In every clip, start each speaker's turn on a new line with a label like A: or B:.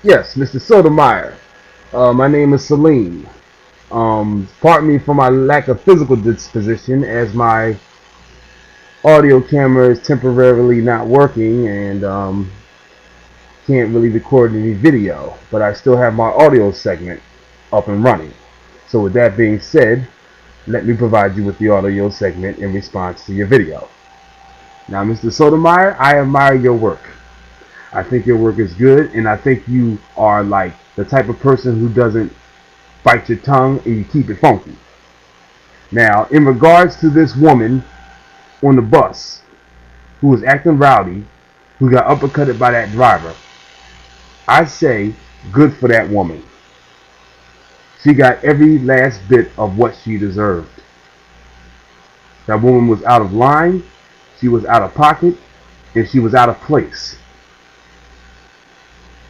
A: Yes, Mr. Sotomayor. My name is Salim. Pardon me for my lack of physical disposition, as my audio camera is temporarily not working and can't really record any video, but I still have my audio segment up and running. So with that being said, let me provide you with the audio segment in response to your video. Now, Mr. Sotomayor, I admire your work. I think your work is good, and I think you are like the type of person who doesn't bite your tongue and you keep it funky. Now, in regards to this woman on the bus who was acting rowdy, who got uppercutted by that driver, I say good for that woman. She got every last bit of what she deserved. That woman was out of line, she was out of pocket, and she was out of place.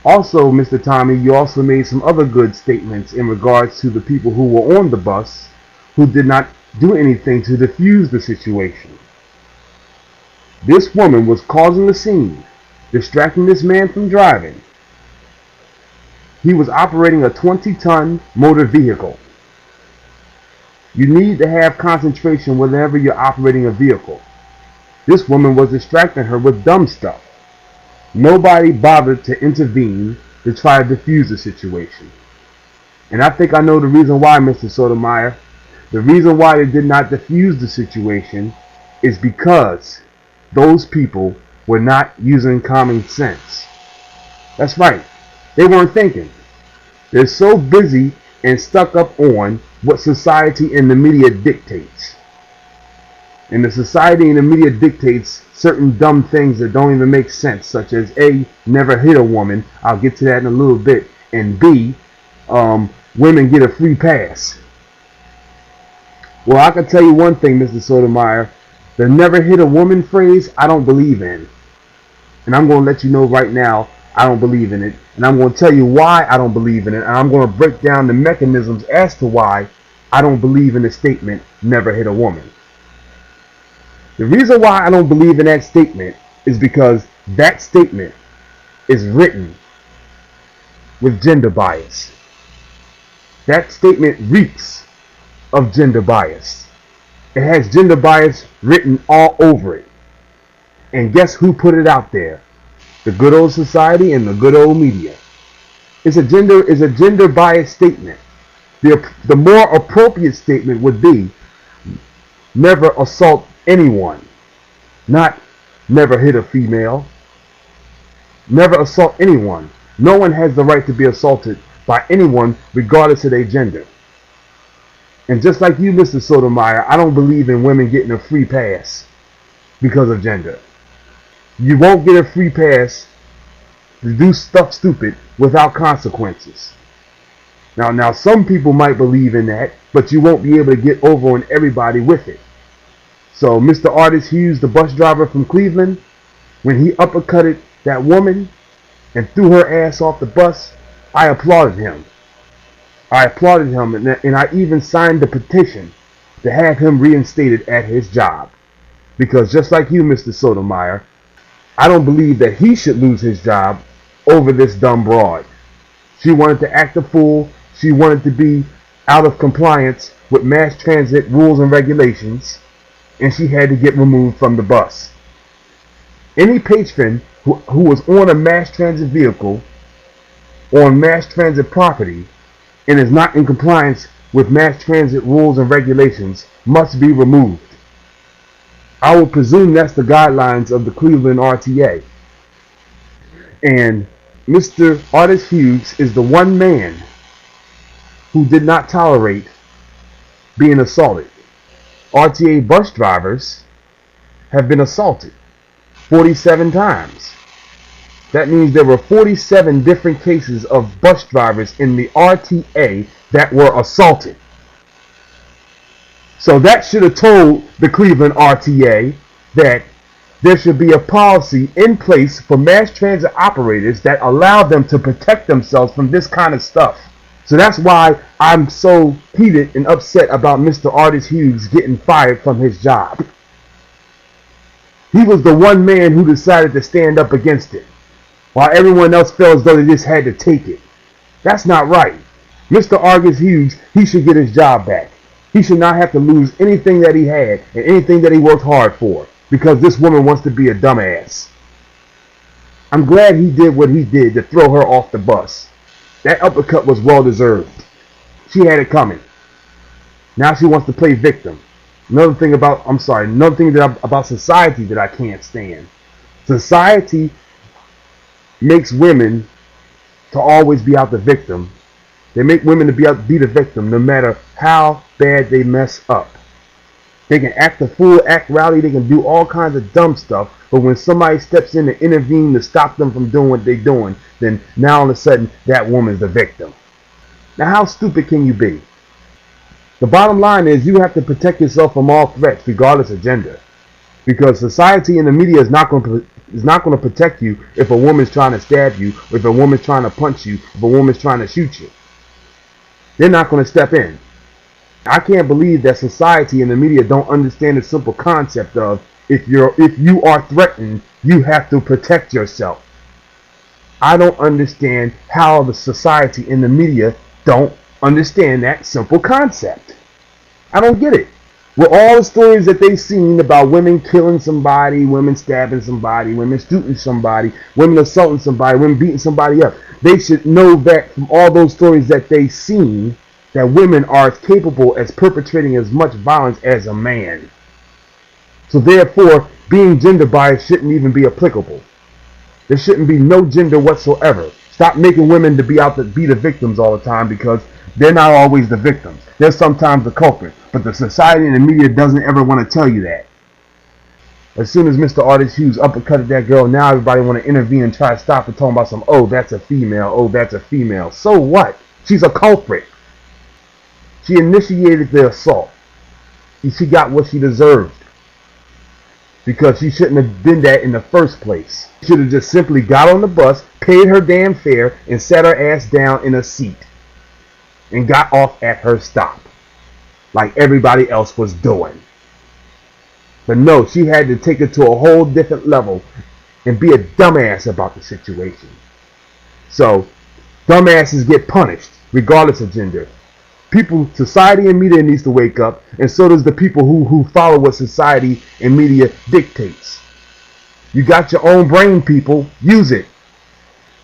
A: Also, Mr. Tommy, you also made some other good statements in regards to the people who were on the bus who did not do anything to defuse the situation. This woman was causing the scene, distracting this man from driving. He was operating a 20-ton motor vehicle. You need to have concentration whenever you're operating a vehicle. This woman was distracting her with dumb stuff. Nobody bothered to intervene to try to defuse the situation. And I think I know the reason why, Mr. Sotomayor. The reason why they did not defuse the situation is because those people were not using common sense. That's right. They weren't thinking. They're so busy and stuck up on what society and the media dictates. And the society and the media dictates certain dumb things that don't even make sense, such as A, never hit a woman. I'll get to that in a little bit. And B, women get a free pass. Well, I can tell you one thing, Mr. Sotomayor. The never hit a woman phrase, I don't believe in. And I'm going to let you know right now, I don't believe in it. And I'm going to tell you why I don't believe in it. And I'm going to break down the mechanisms as to why I don't believe in the statement, never hit a woman. The reason why I don't believe in that statement is because that statement is written with gender bias. That statement reeks of gender bias. It has gender bias written all over it. And guess who put it out there? The good old society and the good old media. It's a gender bias statement. The more appropriate statement would be never assault anyone, not never hit a female. Never assault anyone. No one has the right to be assaulted by anyone regardless of their gender. And just like you, Mr. Sotomayor, I don't believe in women getting a free pass because of gender. You won't get a free pass to do stuff stupid without consequences. Now some people might believe in that, but you won't be able to get over on everybody with it. So Mr. Artis Hughes, the bus driver from Cleveland, when he uppercutted that woman and threw her ass off the bus, I applauded him. I applauded him, and I even signed the petition to have him reinstated at his job. Because just like you, Mr. Sotomayor, I don't believe that he should lose his job over this dumb broad. She wanted to act a fool. She wanted to be out of compliance with mass transit rules and regulations, and she had to get removed from the bus. Any patron who was on a mass transit vehicle, on mass transit property, and is not in compliance with mass transit rules and regulations must be removed. I would presume that's the guidelines of the Cleveland RTA. And Mr. Artis Hughes is the one man who did not tolerate being assaulted. RTA bus drivers have been assaulted 47 times. That means there were 47 different cases of bus drivers in the RTA that were assaulted. So that should have told the Cleveland RTA that there should be a policy in place for mass transit operators that allow them to protect themselves from this kind of stuff. So that's why I'm so heated and upset about Mr. Artis Hughes getting fired from his job. He was the one man who decided to stand up against it. while everyone else felt as though they just had to take it. That's not right. Mr. Argus Hughes, he should get his job back. He should not have to lose anything that he had and anything that he worked hard for because this woman wants to be a dumbass. I'm glad he did what he did to throw her off the bus. That uppercut was well deserved. She had it coming. Now she wants to play victim. Another thing about society that I can't stand. Society makes women to always be out the victim. They make women to be the victim no matter how bad they mess up. They can act a fool, act rowdy, they can do all kinds of dumb stuff, but when somebody steps in to intervene to stop them from doing what they're doing, then now all of a sudden that woman's the victim. Now how stupid can you be? The bottom line is you have to protect yourself from all threats regardless of gender. Because society and the media is not going to protect you if a woman's trying to stab you, if a woman's trying to punch you, if a woman's trying to shoot you. They're not going to step in. I can't believe that society and the media don't understand the simple concept of if you are threatened, you have to protect yourself. I don't understand how the society and the media don't understand that simple concept. I don't get it. With all the stories that they've seen about women killing somebody, women stabbing somebody, women shooting somebody, women assaulting somebody, women beating somebody up, they should know that from all those stories that they've seen that women are as capable as perpetrating as much violence as a man. So therefore, being gender biased shouldn't even be applicable. There shouldn't be no gender whatsoever. Stop making women to be out to be the victims all the time because they're not always the victims. They're sometimes the culprit. But the society and the media doesn't ever want to tell you that. As soon as Mr. Argus Hughes uppercutted that girl, now everybody want to intervene and try to stop her talking about some, oh, that's a female, oh, that's a female. So what? She's a culprit. She initiated the assault. She got what she deserved. Because she shouldn't have done that in the first place. She should have just simply got on the bus, paid her damn fare, and sat her ass down in a seat. And got off at her stop. Like everybody else was doing. But no, she had to take it to a whole different level and be a dumbass about the situation. So, dumbasses get punished, regardless of gender. People, society and media needs to wake up, and so does the people who follow what society and media dictates. You got your own brain, people. Use it.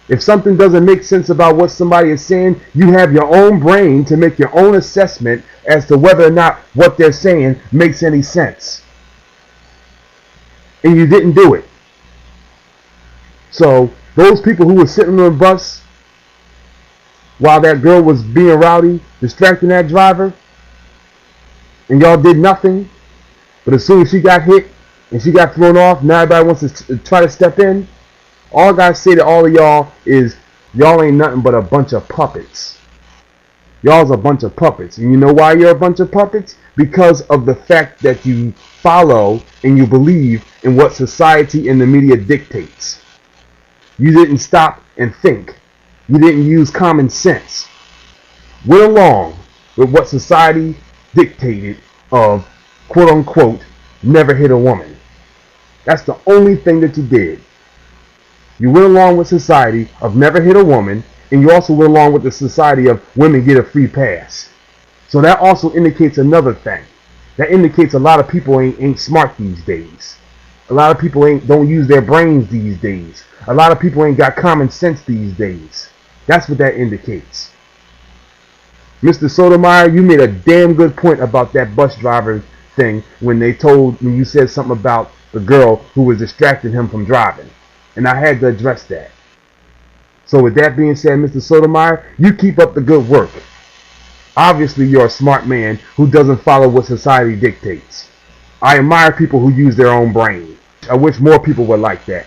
A: If something doesn't make sense about what somebody is saying, you have your own brain to make your own assessment as to whether or not what they're saying makes any sense. And you didn't do it. So, those people who were sitting on the bus while that girl was being rowdy, distracting that driver, and y'all did nothing, but as soon as she got hit and she got thrown off, now everybody wants to try to step in. All I gotta say to all of y'all is y'all ain't nothing but a bunch of puppets. Y'all's a bunch of puppets. And you know why you're a bunch of puppets? Because of the fact that you follow and you believe in what society and the media dictates. You didn't stop and think. You didn't use common sense. Went along with what society dictated of, quote unquote, never hit a woman. That's the only thing that you did. You went along with society of never hit a woman, and you also went along with the society of women get a free pass. So that also indicates another thing. That indicates a lot of people ain't smart these days. A lot of people don't use their brains these days. A lot of people ain't got common sense these days. That's what that indicates. Mr. Sotomayor, you made a damn good point about that bus driver thing when you said something about the girl who was distracting him from driving. And I had to address that. So with that being said, Mr. Sotomayor, you keep up the good work. Obviously, you're a smart man who doesn't follow what society dictates. I admire people who use their own brain. I wish more people were like that.